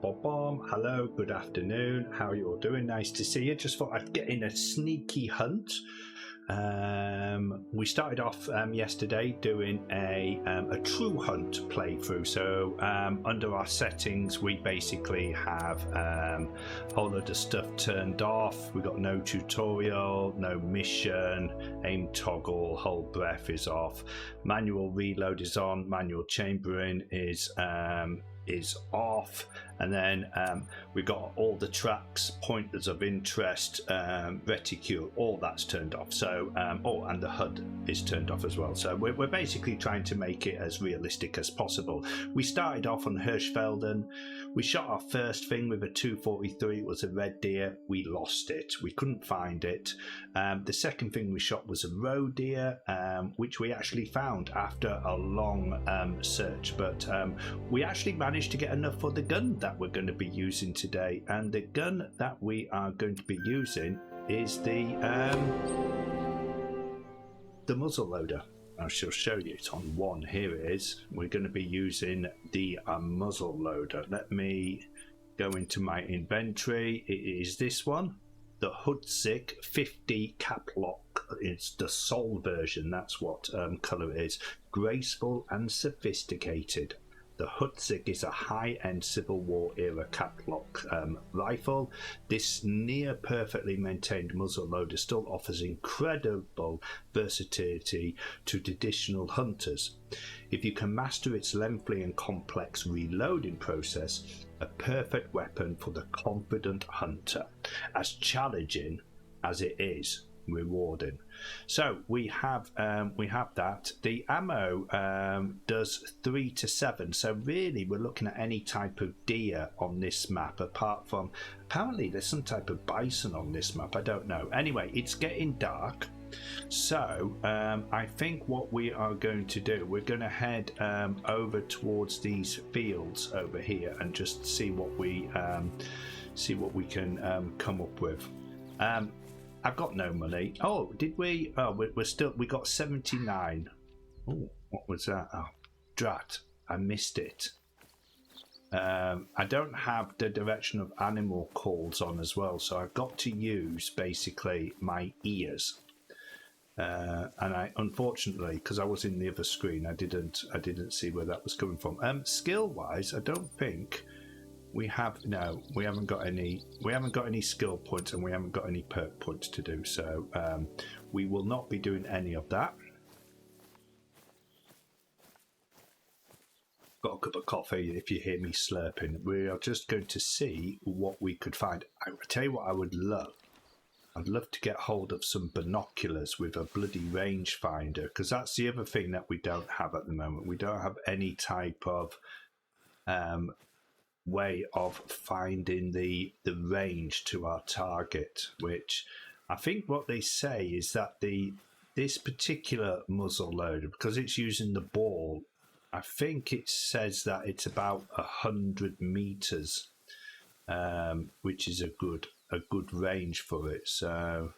Hello, good afternoon. How are you all doing? Nice to see you. Just thought I'd get in a sneaky hunt. We started off yesterday doing a TruHunt playthrough. So under our settings, we basically have a whole lot of stuff turned off. We got no tutorial, no mission, aim toggle, hold breath is off, manual reload is on, manual chambering is off, and then we got all the tracks, pointers of interest, reticule, all that's turned off. So and the HUD is turned off as well. So we're basically trying to make it as realistic as possible. We started off on Hirschfelden. We shot our first thing with a 243. It was a red deer. We lost it. We couldn't find it. The second thing we shot was a roe deer, which we actually found after a long search, but we actually managed to get enough for the gun that we're going to be using today. And the gun that we are going to be using is the muzzle loader. I shall show you it on one. Here it is. We're going to be using the muzzle loader. Let me go into my inventory. It is this one, the Hirschfelden 50 cap lock. It's the Sol version. That's what color it is. Graceful and sophisticated. The Hirschfelden is a high-end Civil War era caplock rifle. This near perfectly maintained muzzle loader still offers incredible versatility to traditional hunters. If you can master its lengthy and complex reloading process, a perfect weapon for the confident hunter, as challenging as it is rewarding. So we have that. The ammo does 3 to 7, so really we're looking at any type of deer on this map, apart from apparently there's some type of bison on this map. I don't know. Anyway, it's getting dark, so I think what we are going to do, we're going to head over towards these fields over here and just see what we can come up with. I've got no money. Oh, did we? Oh, we got 79. Oh, what was that? Oh, drat. I missed it. I don't have the direction of animal calls on as well, so I've got to use basically my ears. And I, unfortunately, because I was in the other screen, I didn't see where that was coming from. Skill wise, I don't think we haven't got any skill points, and we haven't got any perk points to do, so we will not be doing any of that. Got a cup of coffee if you hear me slurping. We are just going to see what we could find. I tell you what I would love. I'd love to get hold of some binoculars with a bloody rangefinder, because that's the other thing that we don't have at the moment. We don't have any type of way of finding the range to our target, which I think what they say is that this particular muzzle loader, because it's using the ball, I think it says that it's about 100 meters, which is a good range for it. So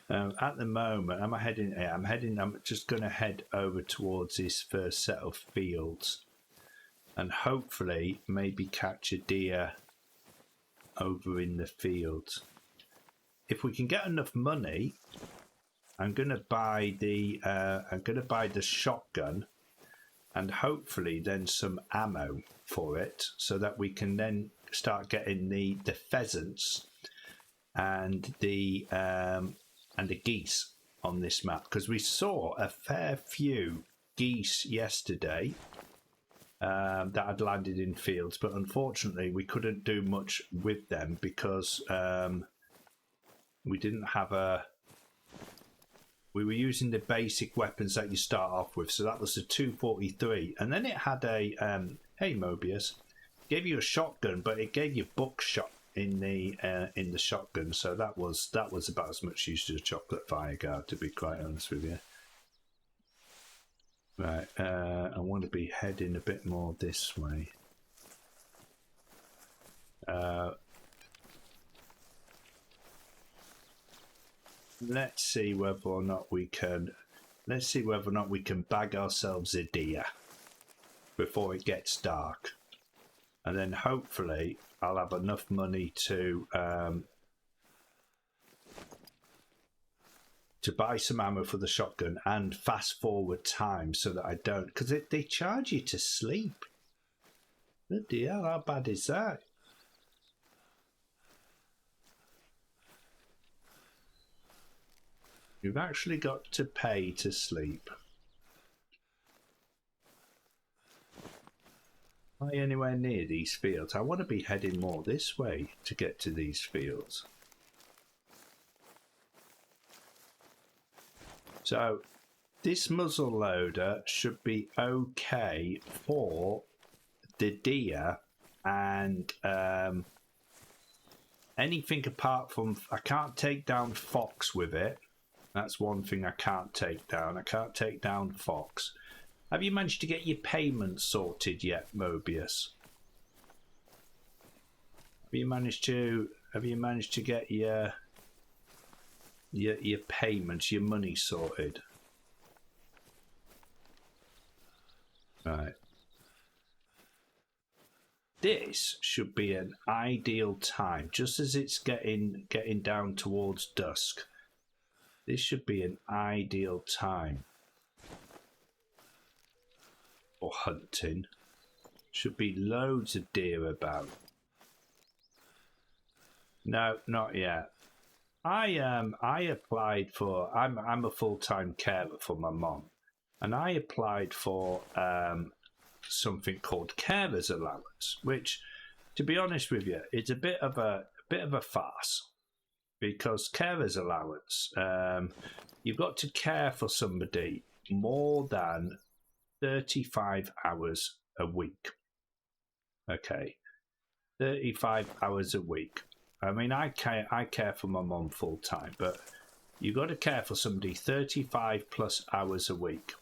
at the moment, I'm just going to head over towards this first set of fields and hopefully maybe catch a deer over in the field. If we can get enough money, I'm gonna buy the shotgun, and hopefully then some ammo for it, so that we can then start getting the pheasants and the geese on this map, because we saw a fair few geese yesterday that had landed in fields, but unfortunately we couldn't do much with them because we didn't have we were using the basic weapons that you start off with. So that was the 243, and then it had a hey Mobius, gave you a shotgun, but it gave you buckshot in the shotgun, so that was about as much use as a chocolate fireguard, to be quite honest with you. Right, I want to be heading a bit more this way. Let's see whether or not we can bag ourselves a deer before it gets dark. and then hopefully I'll have enough money to buy some ammo for the shotgun and fast forward time so that I don't, because they charge you to sleep. Bloody hell, how bad is that? You've actually got to pay to sleep. Am I anywhere near these fields? I want to be heading more this way to get to these fields. So this muzzle loader should be okay for the deer and anything apart from, I can't take down fox with it. That's one thing I can't take down. I can't take down fox. Have you managed to get your payments sorted yet, Mobius? Have you managed to get your payments, your money sorted? Right. This should be an ideal time, just as it's getting down towards dusk. This should be an ideal time for hunting. Should be loads of deer about. No, not yet. I applied for. I'm a full-time carer for my mom, and I applied for something called carer's allowance, which, to be honest with you, is a bit of a farce. Because carer's allowance, you've got to care for somebody more than 35 hours a week. Okay, 35 hours a week. I mean, I care for my mum full time, but you've got to care for somebody 35 plus hours a week,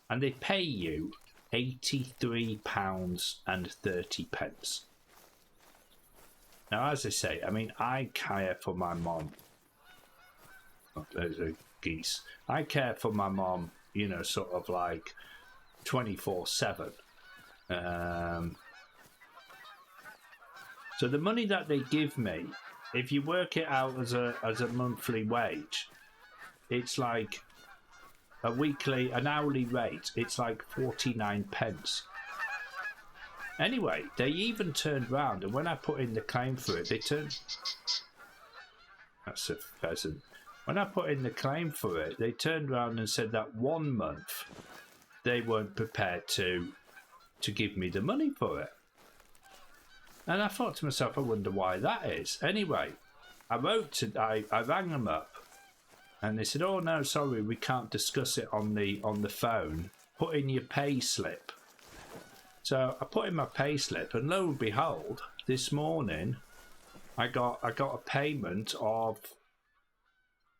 and they pay you £83.30. Now, as I say, I mean, I care for my mom. Oh, there's a geese. I care for my mom, you know, sort of like 24/7. So the money that they give me, if you work it out as a monthly wage, it's like an hourly rate. It's like 49 pence. Anyway, they even turned round, and when I put in the claim for it, they turned... That's a pheasant. When I put in the claim for it, they turned round and said that 1 month they weren't prepared to give me the money for it. And I thought to myself, I wonder why that is. Anyway, I rang them up, and they said, "Oh no, sorry, we can't discuss it on the phone. Put in your pay slip." So I put in my pay slip, and lo and behold, this morning I got a payment of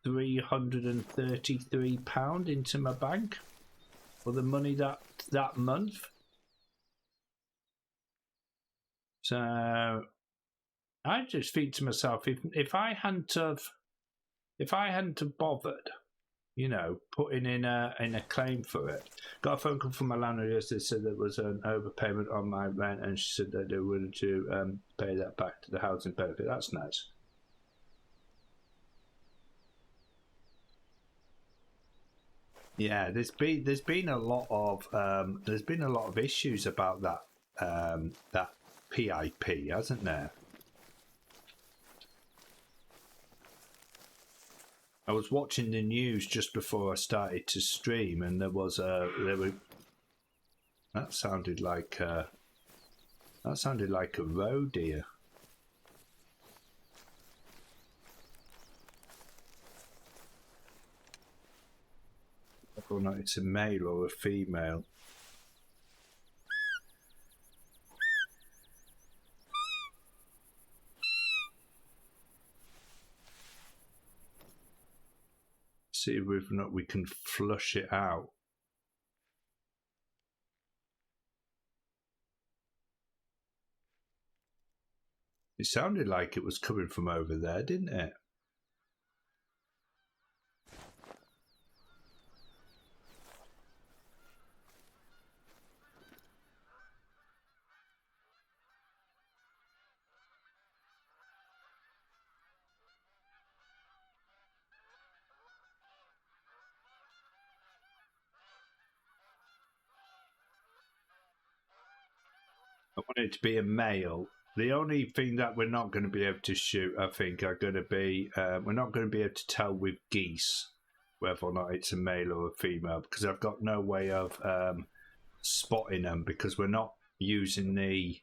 £333 into my bank for the money that month. So I just think to myself, if I hadn't have bothered, you know, putting in a claim for it. Got a phone call from my landlord yesterday, said there was an overpayment on my rent, and she said that they were willing to pay that back to the housing benefit. That's nice. Yeah, there's been a lot of issues about that PIP, hasn't there? I was watching the news just before I started to stream, and that sounded like a roe deer. Whether or not it's a male or a female. See whether or not we can flush it out. It sounded like it was coming from over there, didn't it? want it to be a male. The only thing that we're not going to be able to shoot, I think, are going to be we're not going to be able to tell with geese whether or not it's a male or a female, because I've got no way of spotting them, because we're not using the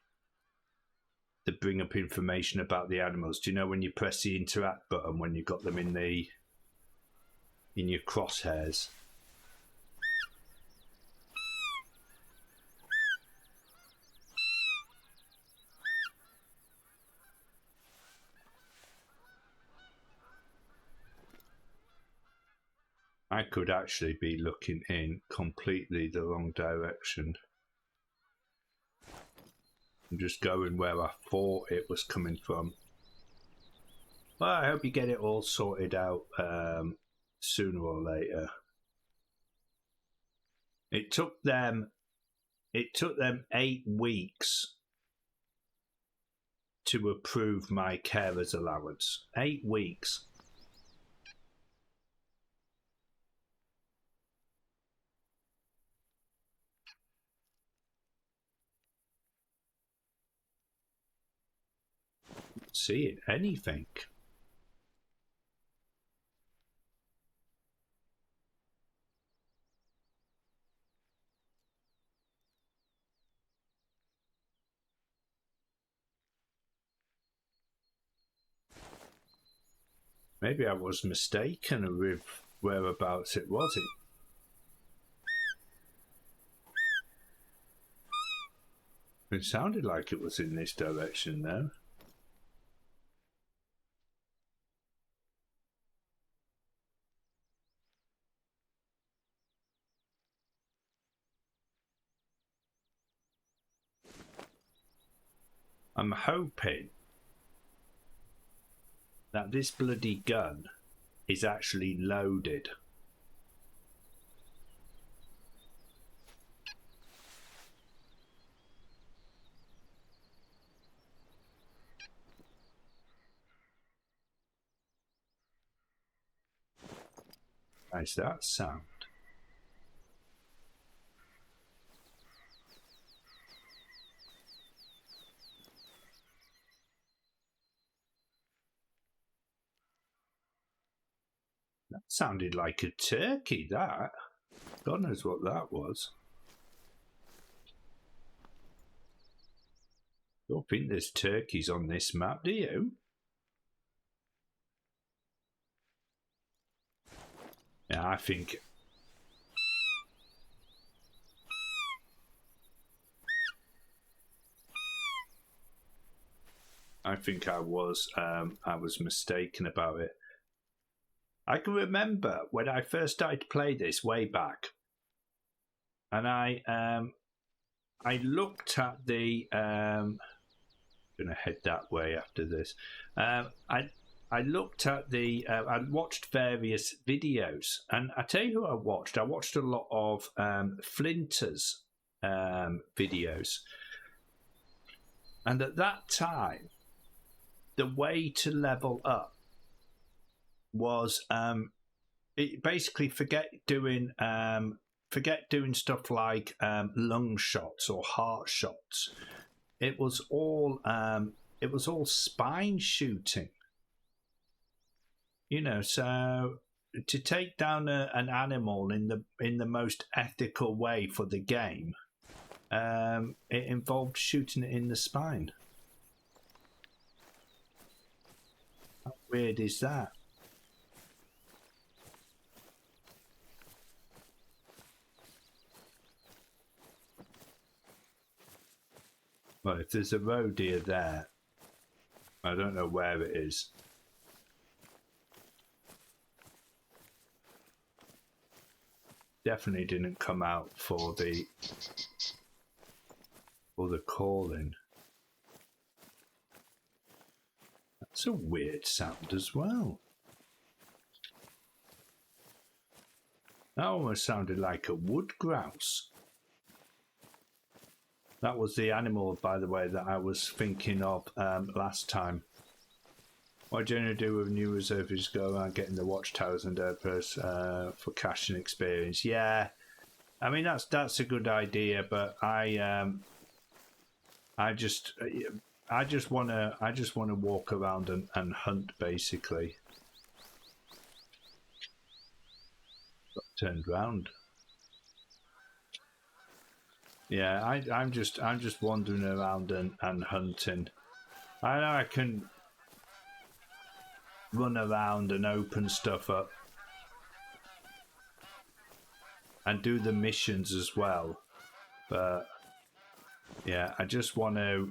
bring up information about the animals. Do you know when you press the interact button when you've got them in your crosshairs? I could actually be looking in completely the wrong direction. I'm just going where I thought it was coming from. Well, I hope you get it all sorted out sooner or later. It took them 8 weeks to approve my carer's allowance. 8 weeks. Seeing anything. Maybe I was mistaken with whereabouts it was. It sounded like it was in this direction though. I'm hoping that this bloody gun is actually loaded. How's that sound? That sounded like a turkey, that. God knows what that was. Don't think there's turkeys on this map, do you? Yeah, I think I was mistaken about it. I can remember when I first started to play this way back, and I looked at the I'm gonna head that way after this. I looked at the I watched various videos, and I tell you who I watched. I watched a lot of Flinters videos, and at that time, the way to level up was it basically forget doing stuff like lung shots or heart shots. It was all spine shooting, you know. So to take down an animal in the most ethical way for the game, it involved shooting it in the spine. How weird is that? Well, if there's a roe deer there, I don't know where it is. Definitely didn't come out for the calling. That's a weird sound as well. That almost sounded like a wood grouse. That was the animal, by the way, that I was thinking of last time. What I generally do with new reserve is go around getting the watchtowers and airposts for cash and experience. Yeah, I mean that's a good idea, but I I just want to walk around and hunt basically. Got turned round. Yeah, I'm just wandering around and hunting. I know I can run around and open stuff up and do the missions as well, but yeah, I just want to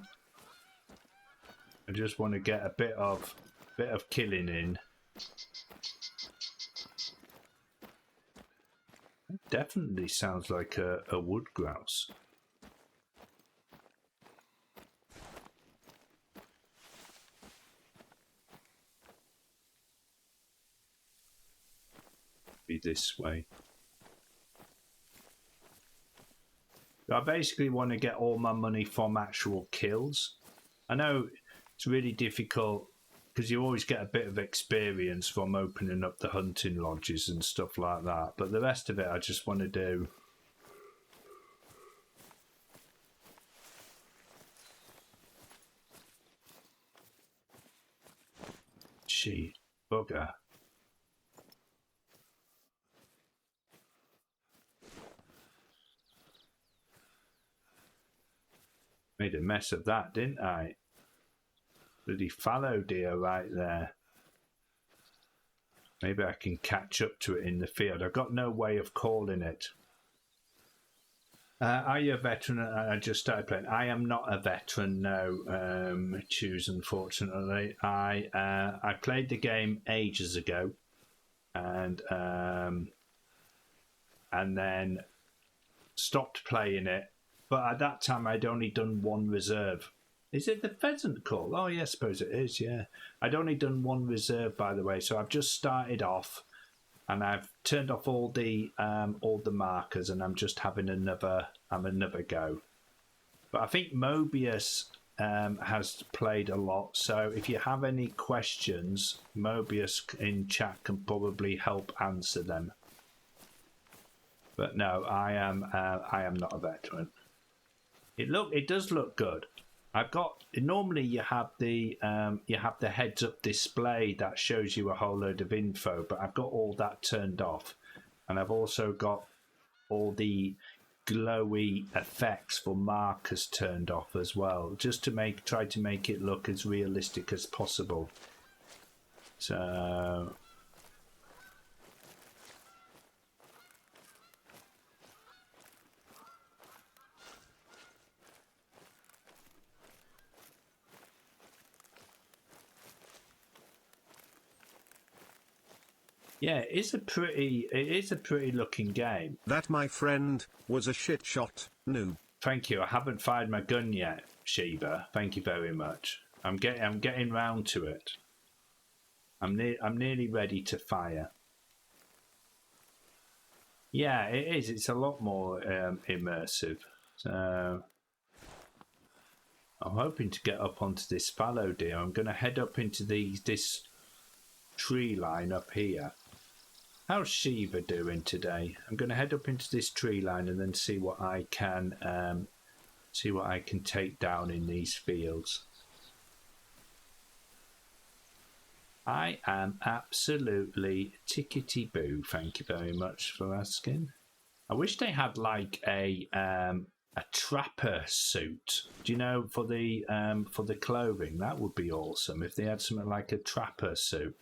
get a bit of killing in. It definitely sounds like a wood grouse. Be this way. I basically want to get all my money from actual kills. I know it's really difficult because you always get a bit of experience from opening up the hunting lodges and stuff like that, but the rest of it I just want to do. Gee, bugger. Made a mess of that, didn't I? Bloody fallow deer right there. Maybe I can catch up to it in the field. I've got no way of calling it. Are you a veteran? I just started playing. I am not a veteran, no. Choose, unfortunately. I played the game ages ago, and then stopped playing it. But at that time, I'd only done one reserve. Is it the pheasant call? Oh, yeah, I suppose it is, yeah. I'd only done one reserve, by the way, so I've just started off, and I've turned off all the markers, and I'm just having another go. But I think Mobius has played a lot, so if you have any questions, Mobius in chat can probably help answer them. But no, I am not a veteran. It does look good. I've got normally you have the heads up display that shows you a whole load of info, but I've got all that turned off, and I've also got all the glowy effects for markers turned off as well, just to try to make it look as realistic as possible. So yeah, it is a pretty looking game. That, my friend, was a shit shot, noob. Thank you. I haven't fired my gun yet, Sheba. Thank you very much. I'm getting round to it. I'm nearly ready to fire. Yeah, it is. It's a lot more immersive. So I'm hoping to get up onto this fallow deer. I'm going to head up into this tree line up here. How's Shiva doing today? I'm going to head up into this tree line and then see what I can take down in these fields. I am absolutely tickety-boo. Thank you very much for asking. I wish they had like a trapper suit. Do you know, for the clothing? That would be awesome if they had something like a trapper suit.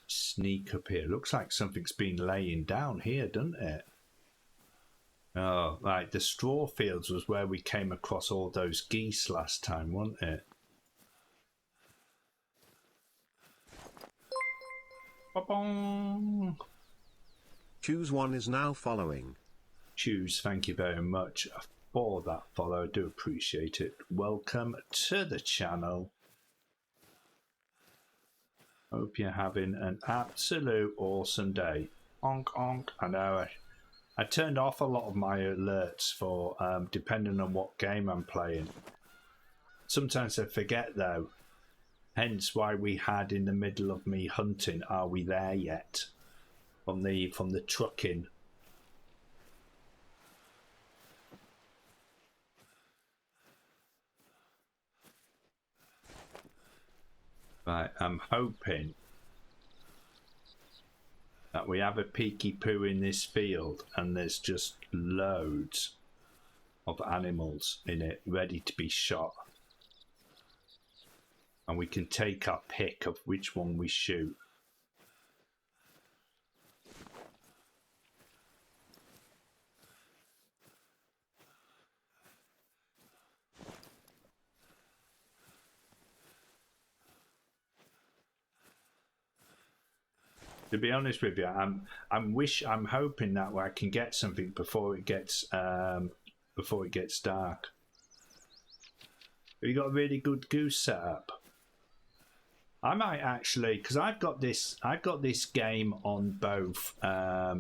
Sneak up here. Looks like something's been laying down here, doesn't it? Oh, right. The straw fields was where we came across all those geese last time, wasn't it? Ba-bong. Choose one is now following. Choose, thank you very much for that follow. I do appreciate it. Welcome to the channel. Hope you're having an absolute awesome day. Onk, onk. I know I turned off a lot of my alerts for depending on what game I'm playing. Sometimes I forget though. Hence why we had in the middle of me hunting, are we there yet? From the trucking. Right, I'm hoping that we have a peaky poo in this field and there's just loads of animals in it ready to be shot. And we can take our pick of which one we shoot. To be honest with you, I'm hoping that I can get something before it gets dark. Have you got a really good goose setup? I might actually, because I've got this game on both. I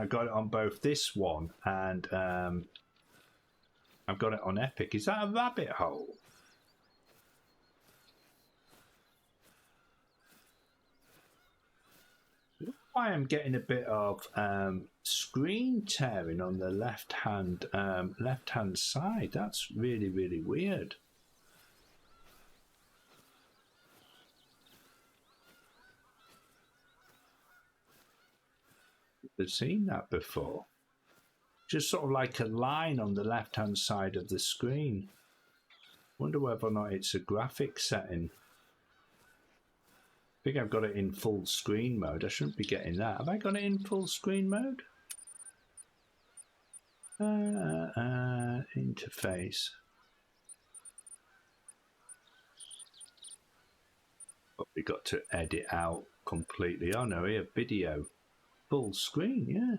got it on both this one and I've got it on Epic. Is that a rabbit hole? I am getting a bit of screen tearing on the left hand side. That's really, really weird. I've seen that before. Just sort of like a line on the left hand side of the screen. Wonder whether or not it's a graphic setting. I think I've got it in full screen mode. I shouldn't be getting that. Have I got it in full screen mode? Interface. Probably got to edit out completely. Oh no, here, video. Full screen, yeah.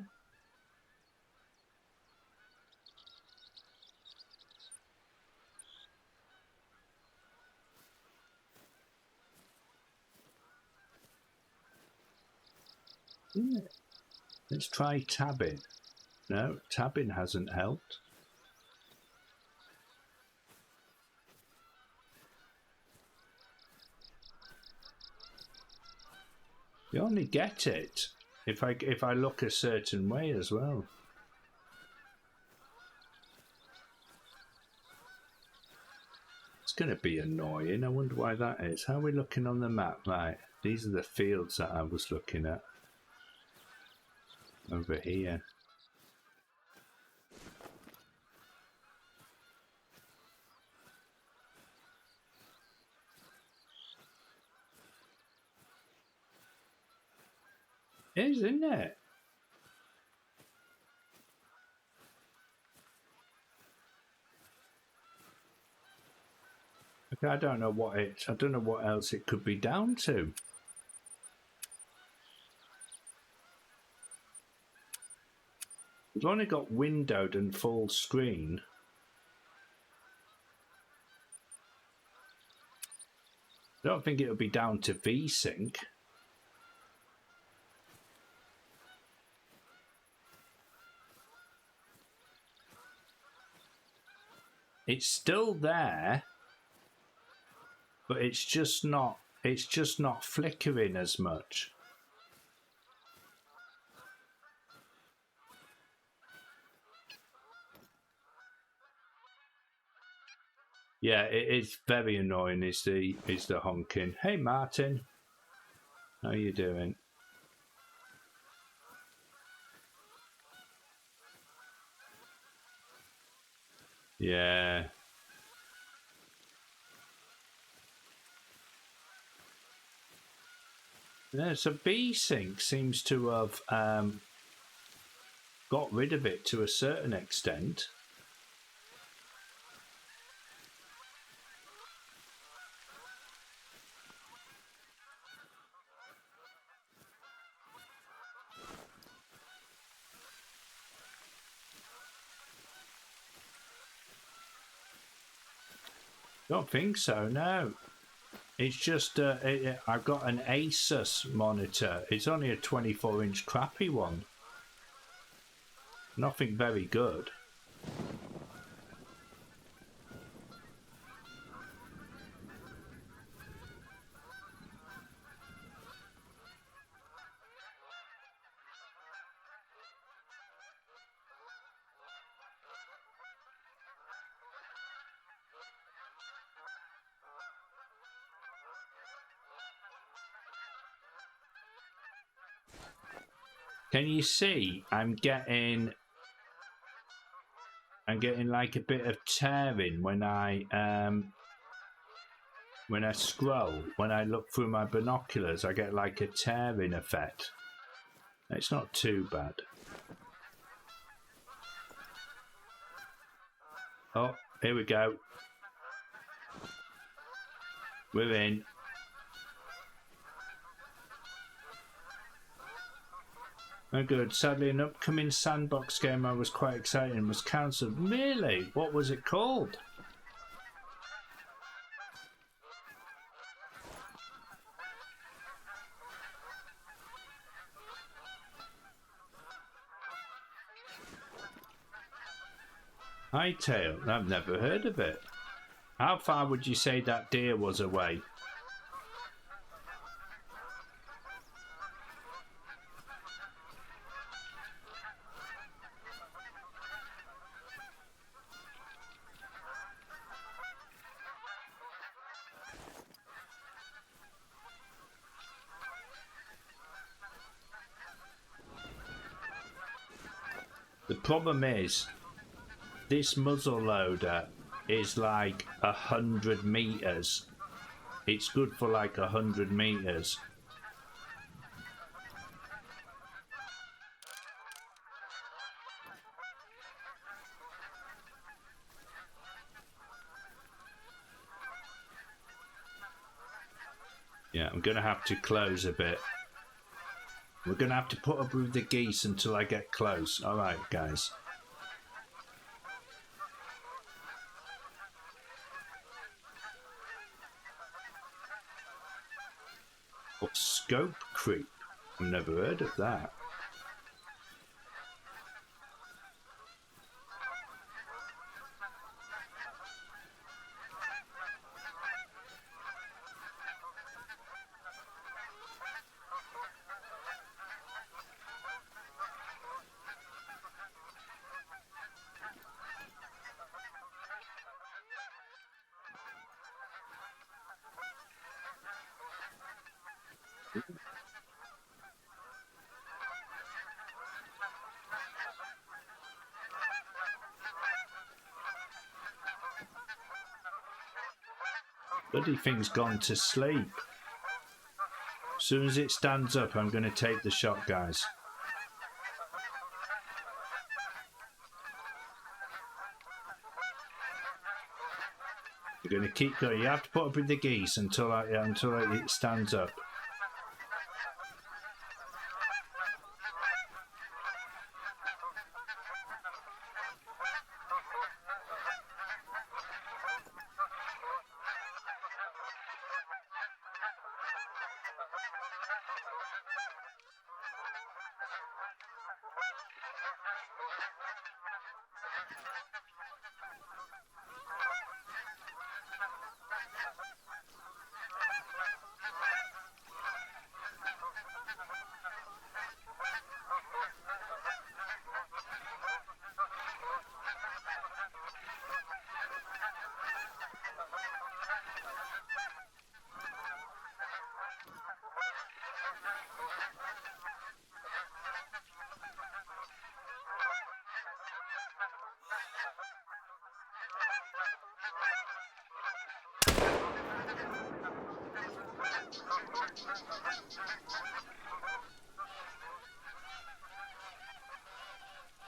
Yeah. Let's try tabbing. No, tabbing hasn't helped. You only get it if I look a certain way as well. It's going to be annoying. I wonder why that is. How are we looking on the map? Right, these are the fields that I was looking at. Over here. It is, isn't it? Okay, I don't know what else it could be down to. We've only got windowed and full screen. I don't think it'll be down to VSync. It's still there, but it's just not flickering as much. Yeah, it is very annoying. Is the honking? Hey Martin, how you doing? Yeah. Yeah, so VSync seems to have got rid of it to a certain extent. Don't think so, no. It's just I've got an Asus monitor. It's only a 24-inch crappy one. Nothing very good. Can you see? I'm getting like a bit of tearing when I scroll. When I look through my binoculars, I get like a tearing effect. It's not too bad. Oh, here we go. We're in. Oh, good. Sadly, an upcoming sandbox game I was quite excited and was cancelled. Really? What was it called? Hightail? I've never heard of it. How far would you say that deer was away? The problem is, this muzzle loader is like 100 meters. It's good for like 100 meters. Yeah, I'm gonna have to close a bit. We're gonna have to put up with the geese until I get close. All right, guys. What, scope creep? I've never heard of that. Bloody thing's gone to sleep. As soon as it stands up, I'm going to take the shot, guys. You're going to keep going. You have to put up with the geese until it stands up.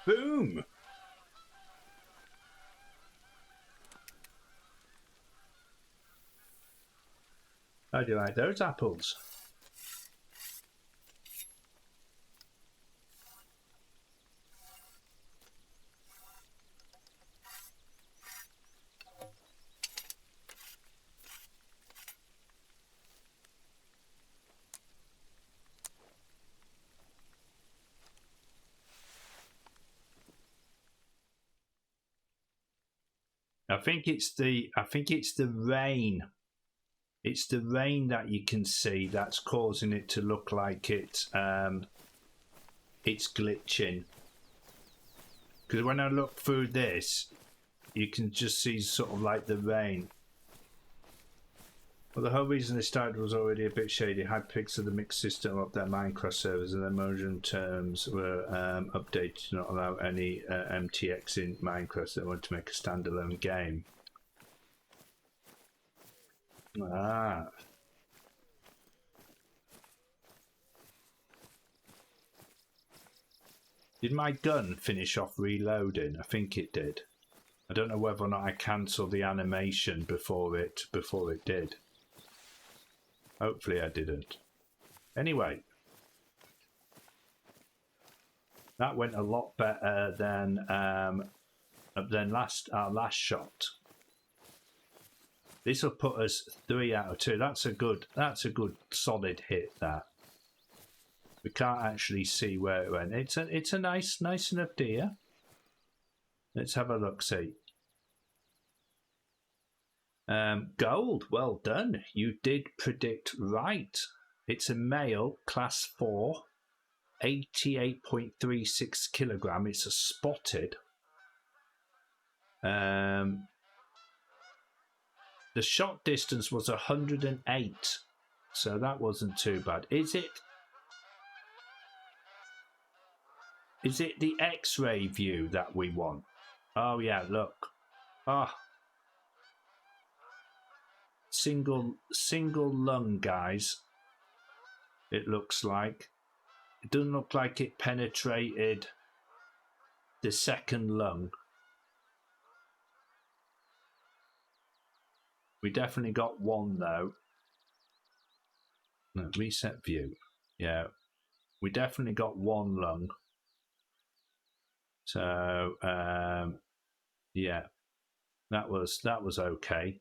Boom! How do you like those apples? I think it's the rain. It's the rain that you can see that's causing it to look like it's glitching. Because when I look through this, you can just see sort of like the rain. Well, the whole reason they started was already a bit shady. Had pics of the mixed system up their Minecraft servers, and their motion terms were updated to not allow any MTX in Minecraft. They wanted to make a standalone game. Ah. Did my gun finish off reloading? I think it did. I don't know whether or not I cancelled the animation before it did. Hopefully I didn't. Anyway, that went a lot better than our last shot. This will put us 3 out of 2. That's a good solid hit. That we can't actually see where it went. It's a nice enough deer. Let's have a look. See. Gold, well done. You did predict right. It's a male, class 4, 88.36 kilogram. It's a spotted. The shot distance was 108, so that wasn't too bad. Is it the X-ray view that we want? Oh yeah, look. Ah. Single lung, guys. It looks like. It doesn't look like it penetrated the second lung. We definitely got one though. No, reset view. Yeah, we definitely got one lung. So yeah, that was okay.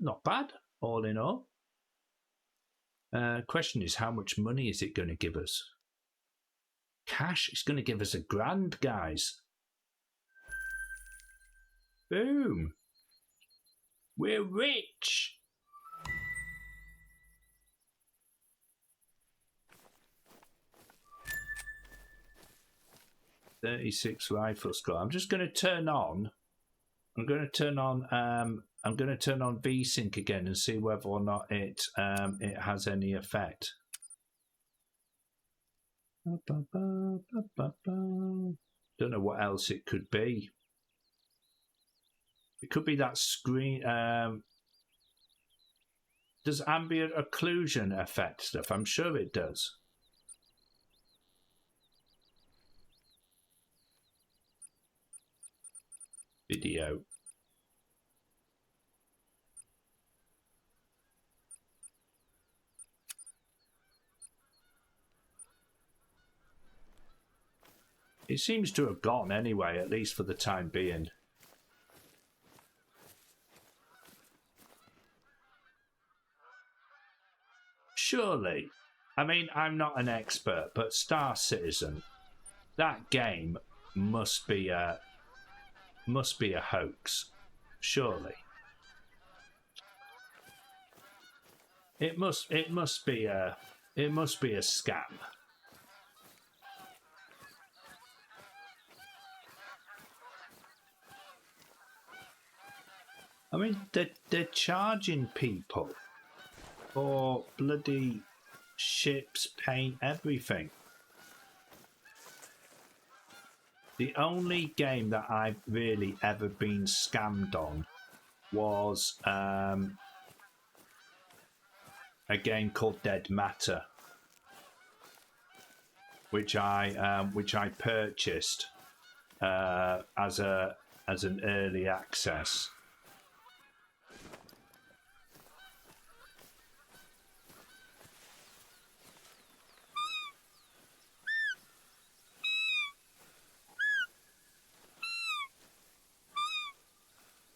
Not bad, all in all. Question is, how much money is it going to give us? Cash. It's going to give us $1,000, guys. Boom. We're rich. .36 rifle score. I'm just going to turn on. I'm going to turn on VSync again and see whether or not it has any effect. Don't know what else it could be. It could be that screen. Does ambient occlusion affect stuff? I'm sure it does. Video. It seems to have gone anyway, at least for the time being. Surely. I mean, I'm not an expert, but Star Citizen, that game must be a hoax. Surely. It must be a scam. I mean, they're charging people for bloody ships, paint, everything. The only game that I've really ever been scammed on was a game called Dead Matter, which I purchased as an early access.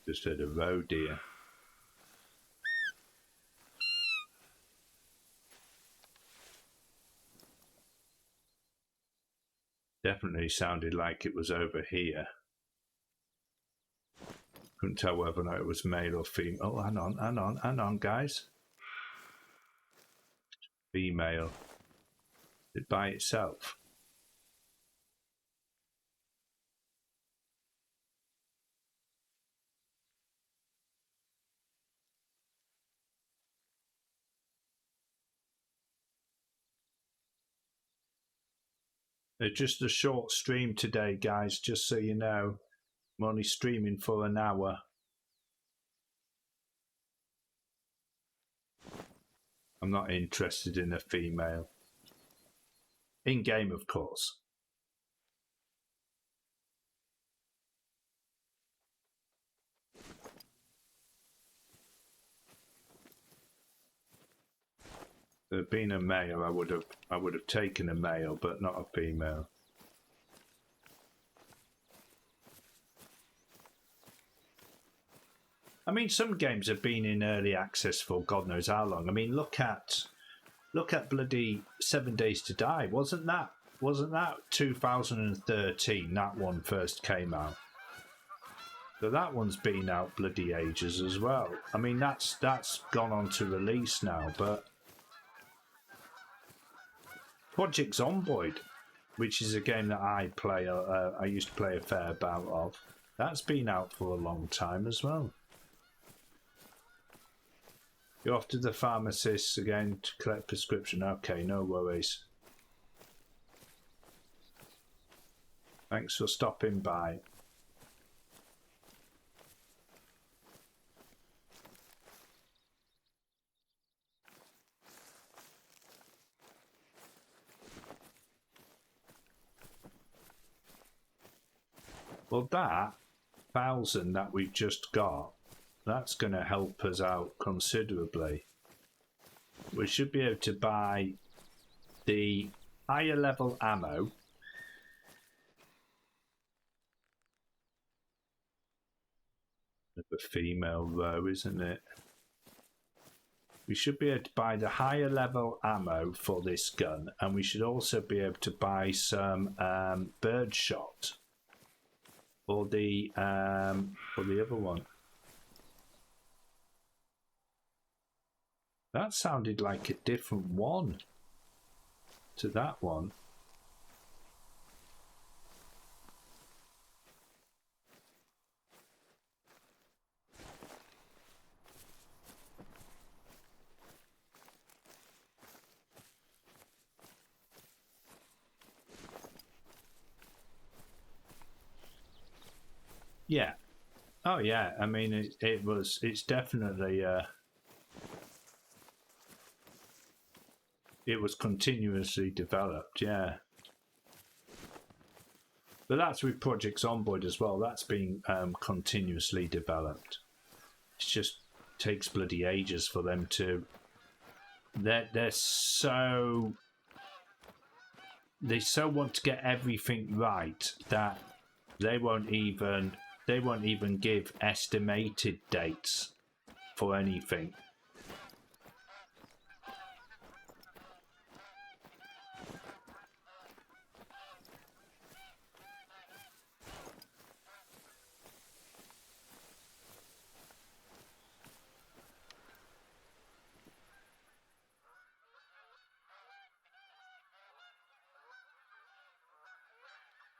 Just heard a roe deer. Definitely sounded like it was over here. Couldn't tell whether or not it was male or female. Oh, hang on, guys. Female. It by itself. Just a short stream today, guys, just so you know. I'm only streaming for an hour. I'm not interested in a female. In game, of course. If there had been a male, I would have taken a male, but not a female. I mean, some games have been in early access for God knows how long. I mean, look at bloody 7 Days to Die. Wasn't that 2013? That one first came out. So that one's been out bloody ages as well. I mean, that's gone on to release now. But Project Zomboid, which is a game that I play, I used to play a fair amount of. That's been out for a long time as well. You're off to the pharmacist again to collect prescription. Okay, no worries. Thanks for stopping by. Well, that 1,000 that we've just got, that's going to help us out considerably. We should be able to buy the higher level ammo. A female though, isn't it? We should be able to buy the higher level ammo for this gun, and we should also be able to buy some bird shot for the other one. That sounded like a different one to that one. Yeah. Oh yeah. I mean, it's definitely it was continuously developed, yeah. But that's with Project Zomboid as well. That's being continuously developed. It just takes bloody ages for them to. They so want to get everything right that they won't even give estimated dates for anything.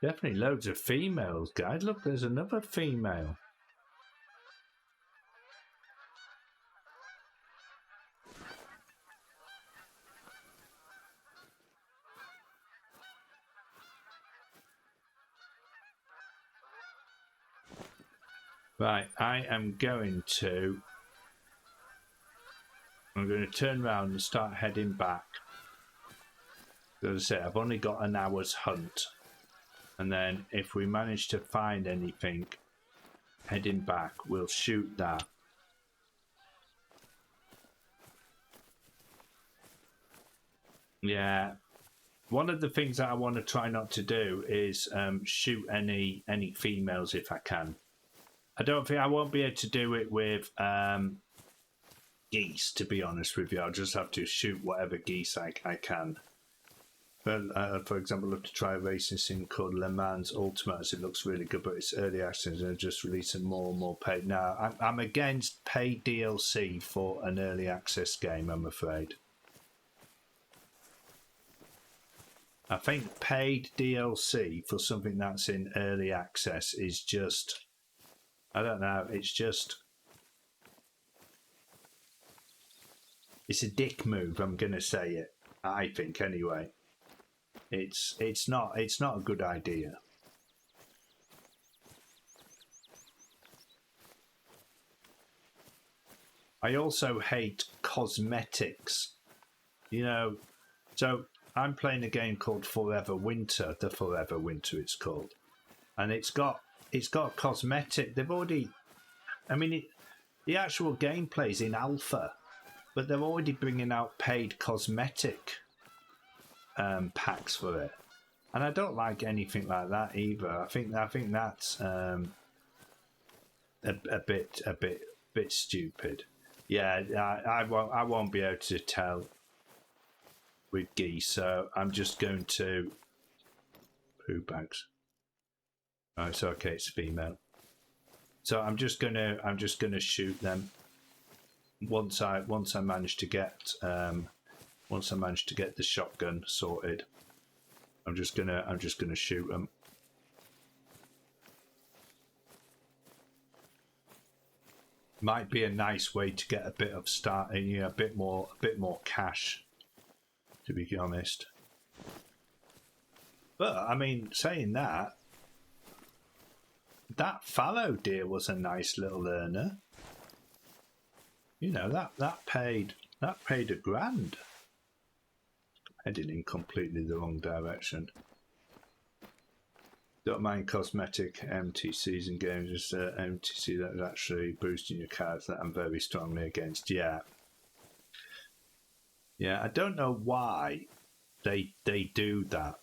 Definitely loads of females, guys. Look, there's another female. Right, I'm going to turn around and start heading back. As I say, I've only got an hour's hunt. And then if we manage to find anything heading back, we'll shoot that. Yeah. One of the things that I want to try not to do is shoot any females if I can. I don't think I won't be able to do it with geese, to be honest with you. I'll just have to shoot whatever geese I can. But for example, I'd love to try a racing sim called Le Mans Ultimate, as it looks really good, but it's early access and they're just releasing more and more paid. Now, I'm against paid DLC for an early access game, I'm afraid. I think paid DLC for something that's in early access is just, I don't know, it's a dick move, I'm going to say it. I think, anyway. It's not a good idea. I also hate cosmetics. You know, so I'm playing a game called Forever Winter, the Forever Winter it's called. And it's got cosmetic. They've already, I mean, the actual gameplay's in alpha, but they're already bringing out paid cosmetic packs for it, and I don't like anything like that either. I think that's a bit stupid. Yeah, I won't be able to tell with geese, so I'm just going to poo bags. Oh, it's okay. It's female. So I'm just gonna shoot them once I manage to get the shotgun sorted. I'm just gonna shoot them. Might be a nice way to get a bit of starting, you know, a bit more cash, to be honest. But I mean, saying that fallow deer was a nice little earner. You know, that paid $1,000. Heading in completely the wrong direction. Don't mind cosmetic MTCs in games, just MTC that is actually boosting your cards that I'm very strongly against. Yeah, I don't know why they do that,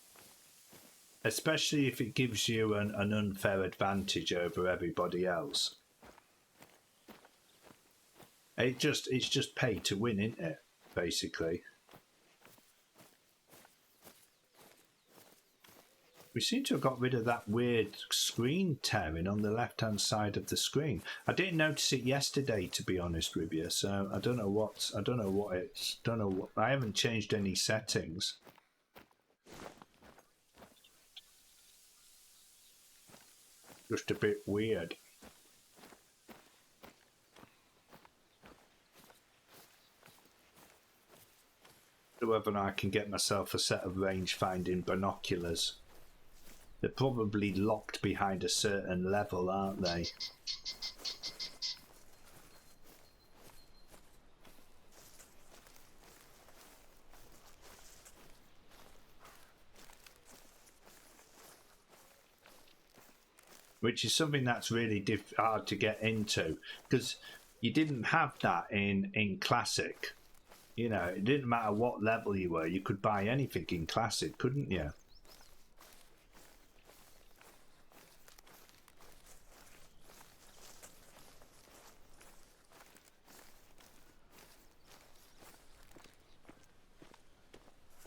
especially if it gives you an unfair advantage over everybody else. It's just pay to win, isn't it? Basically. We seem to have got rid of that weird screen tearing on the left-hand side of the screen. I didn't notice it yesterday, to be honest with you. So I don't know I haven't changed any settings. Just a bit weird. Whether I can get myself a set of range-finding binoculars. They're probably locked behind a certain level, aren't they? Which is something that's really hard to get into, because you didn't have that in Classic. You know, it didn't matter what level you were, you could buy anything in Classic, couldn't you?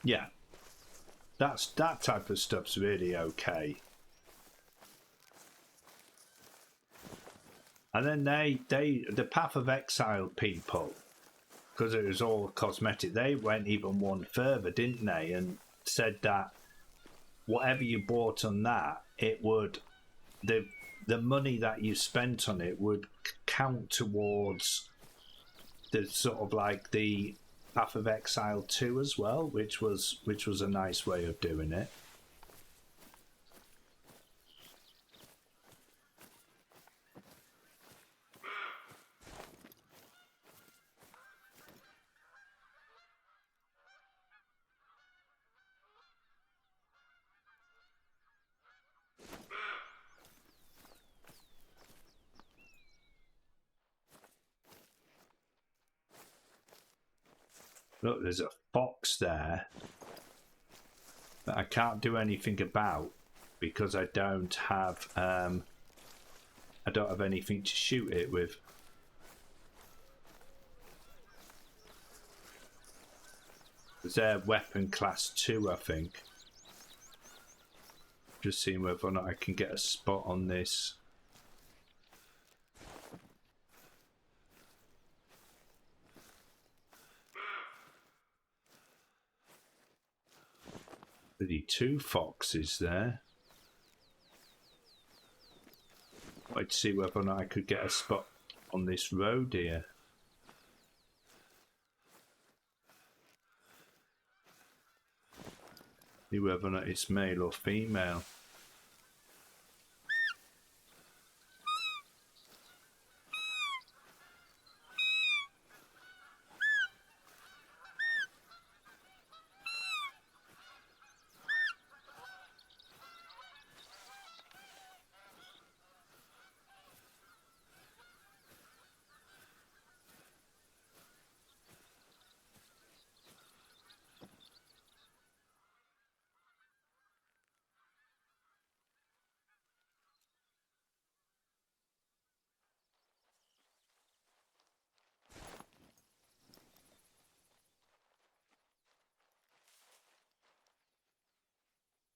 Yeah, that type of stuff's really okay. And then the Path of Exile people, because it was all cosmetic, they went even one further, didn't they? And said that whatever you bought on that, it would the money that you spent on it would count towards the sort of like the Path of Exile 2 as well, which was a nice way of doing it. Look, there's a fox there that I can't do anything about because I don't have anything to shoot it with. It's their weapon class 2, I think. Just seeing whether or not I can get a spot on this. Bloody 2 foxes there. I'd see whether or not I could get a spot on this road here. See whether or not it's male or female.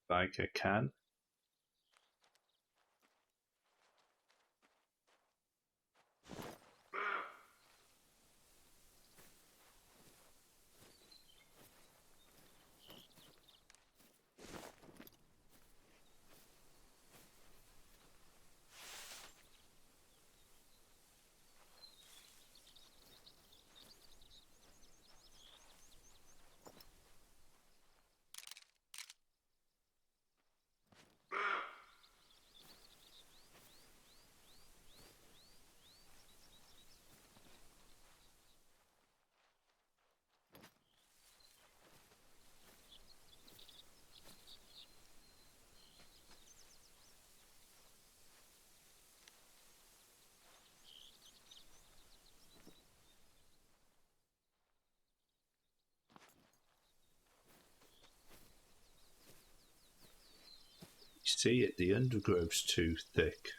Like I can. See it, the undergrowth's too thick.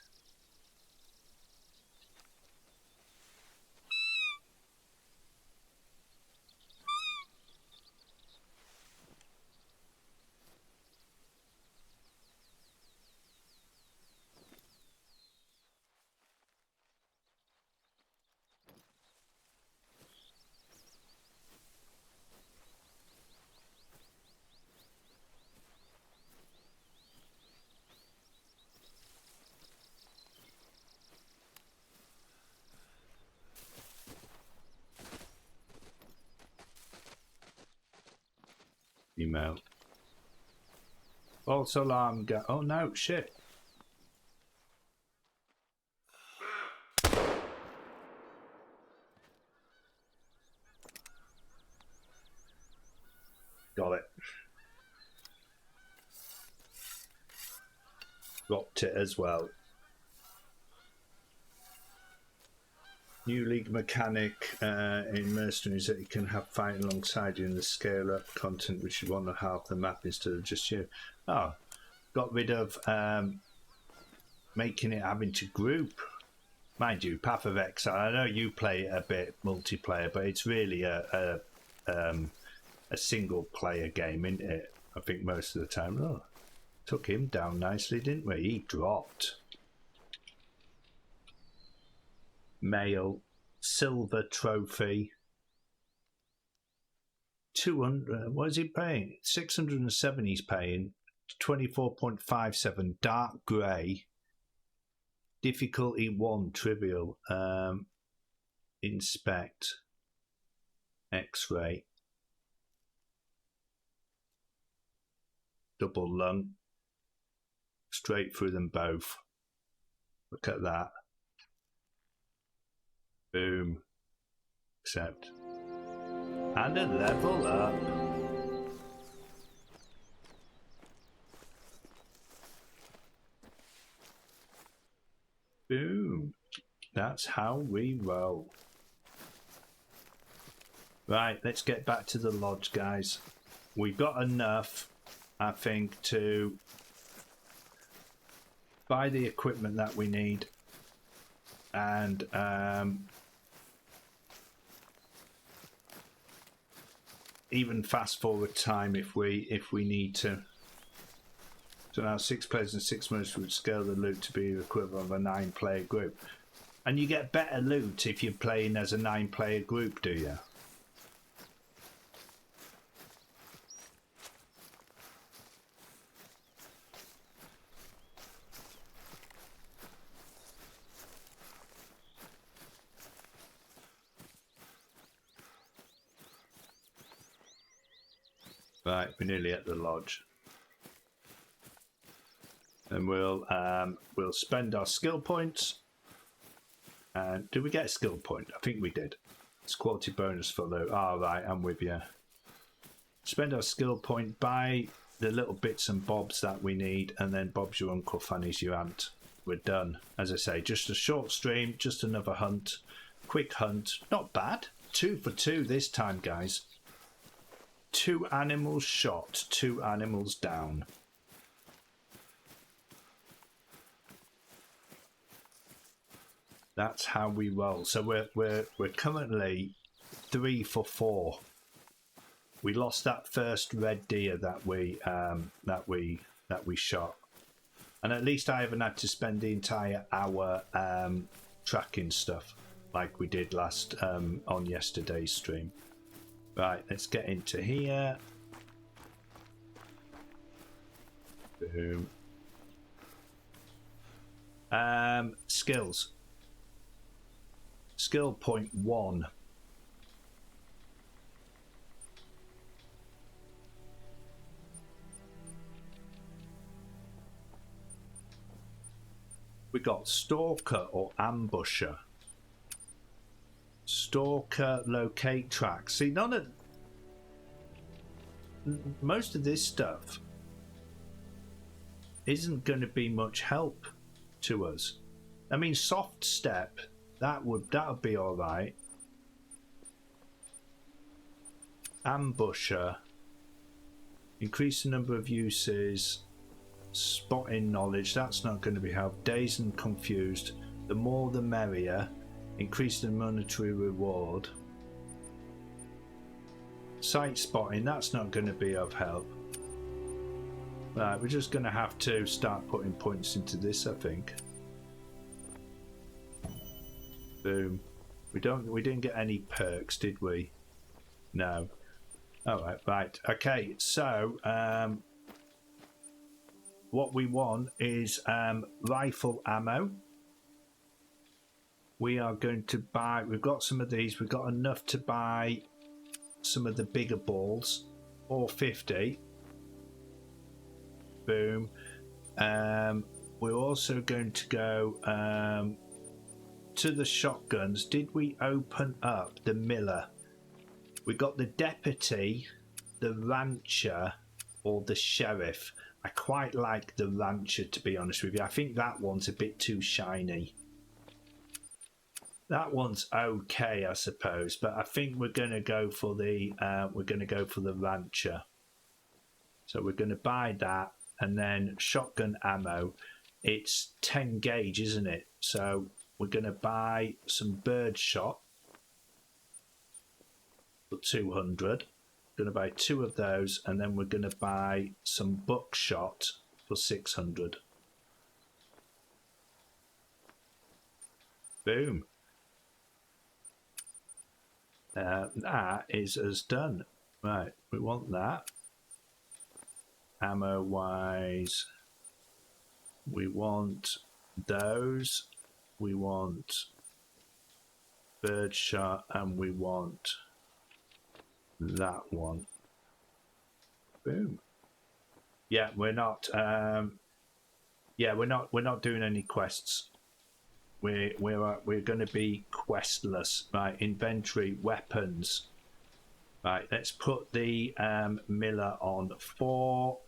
Email. False alarm go. Oh no, shit. Got it. Dropped it as well. New league mechanic in Mercenaries that you can have fighting alongside you in the scale up content, which is 1.5 the map instead of just you. Oh, got rid of making it having to group. Mind you, Path of Exile, I know you play a bit multiplayer, but it's really a single player game, isn't it? I think most of the time. Oh, took him down nicely, didn't we? He dropped. Male, silver trophy. 200. What is he paying? 607. He's paying 24.57. Dark grey. Difficulty 1. Trivial. Inspect. X-ray. Double lung. Straight through them both. Look at that. Boom. Accept. And a level up. Boom. That's how we roll. Right, let's get back to the lodge, guys. We've got enough, I think, to buy the equipment that we need and even fast forward time if we need to. So now 6 players and 6 months would scale the loot to be the equivalent of a 9-player group. And you get better loot if you're playing as a 9-player group, do you? Right, we're nearly at the lodge. And we'll spend our skill points. And did we get a skill point? I think we did. It's quality bonus for loot. Oh, right, I'm with you. Spend our skill point, buy the little bits and bobs that we need, and then Bob's your uncle, Fanny's your aunt. We're done. As I say, just a short stream, just another hunt. Quick hunt. Not bad. 2 for 2 this time, guys. 2 animals shot, 2 animals down. That's how we roll. So we're currently 3 for 4. We lost that first red deer that we shot, and at least I haven't had to spend the entire hour tracking stuff like we did last on yesterday's stream. Right, let's get into here. Boom. Skills. Skill point 1. We got Stalker or Ambusher. Stalker, locate track. See, most of this stuff isn't going to be much help to us. I mean, soft step, that would be all right. Ambusher, increase the number of uses. Spotting knowledge, that's not going to be helped. Dazed and confused, the more the merrier. Increase the monetary reward. Sight spotting, that's not going to be of help. Right, we're just going to have to start putting points into this, I think. Boom. We didn't get any perks, did we? No. All right, right. Okay, so what we want is rifle ammo. We are going to buy, we've got some of these, we've got enough to buy some of the bigger balls. 450. Boom. We're also going to go to the shotguns. Did we open up the Miller? We got the Deputy, the Rancher, or the Sheriff. I quite like the Rancher, to be honest with you. I think that one's a bit too shiny. That one's okay, I suppose, but I think we're going to go for the Rancher. So we're going to buy that, and then shotgun ammo. It's 10 gauge, isn't it? So we're going to buy some birdshot for 200. Going to buy 2 of those, and then we're going to buy some buckshot for 600. Boom. That is us done. Right, we want that. Ammo wise, we want those. We want birdshot, and we want that one. Boom. Yeah, we're not. We're not doing any quests. We're going to be questless. Right, inventory, weapons. Right, let's put the Miller on 4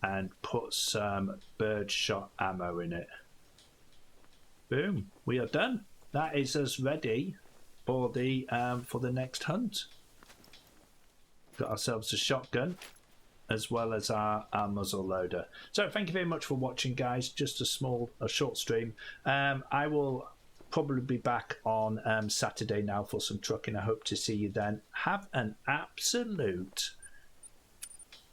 and put some birdshot ammo in it. Boom, we are done. That is us ready for the next hunt. Got ourselves a shotgun as well as our muzzle loader. So thank you very much for watching, guys. Just a short stream. I will probably be back on Saturday now for some trucking. I hope to see you then. Have an absolute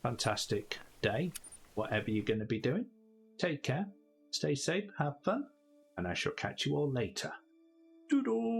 fantastic day, whatever you're going to be doing. Take care, stay safe, have fun, and I shall catch you all later. Doodle.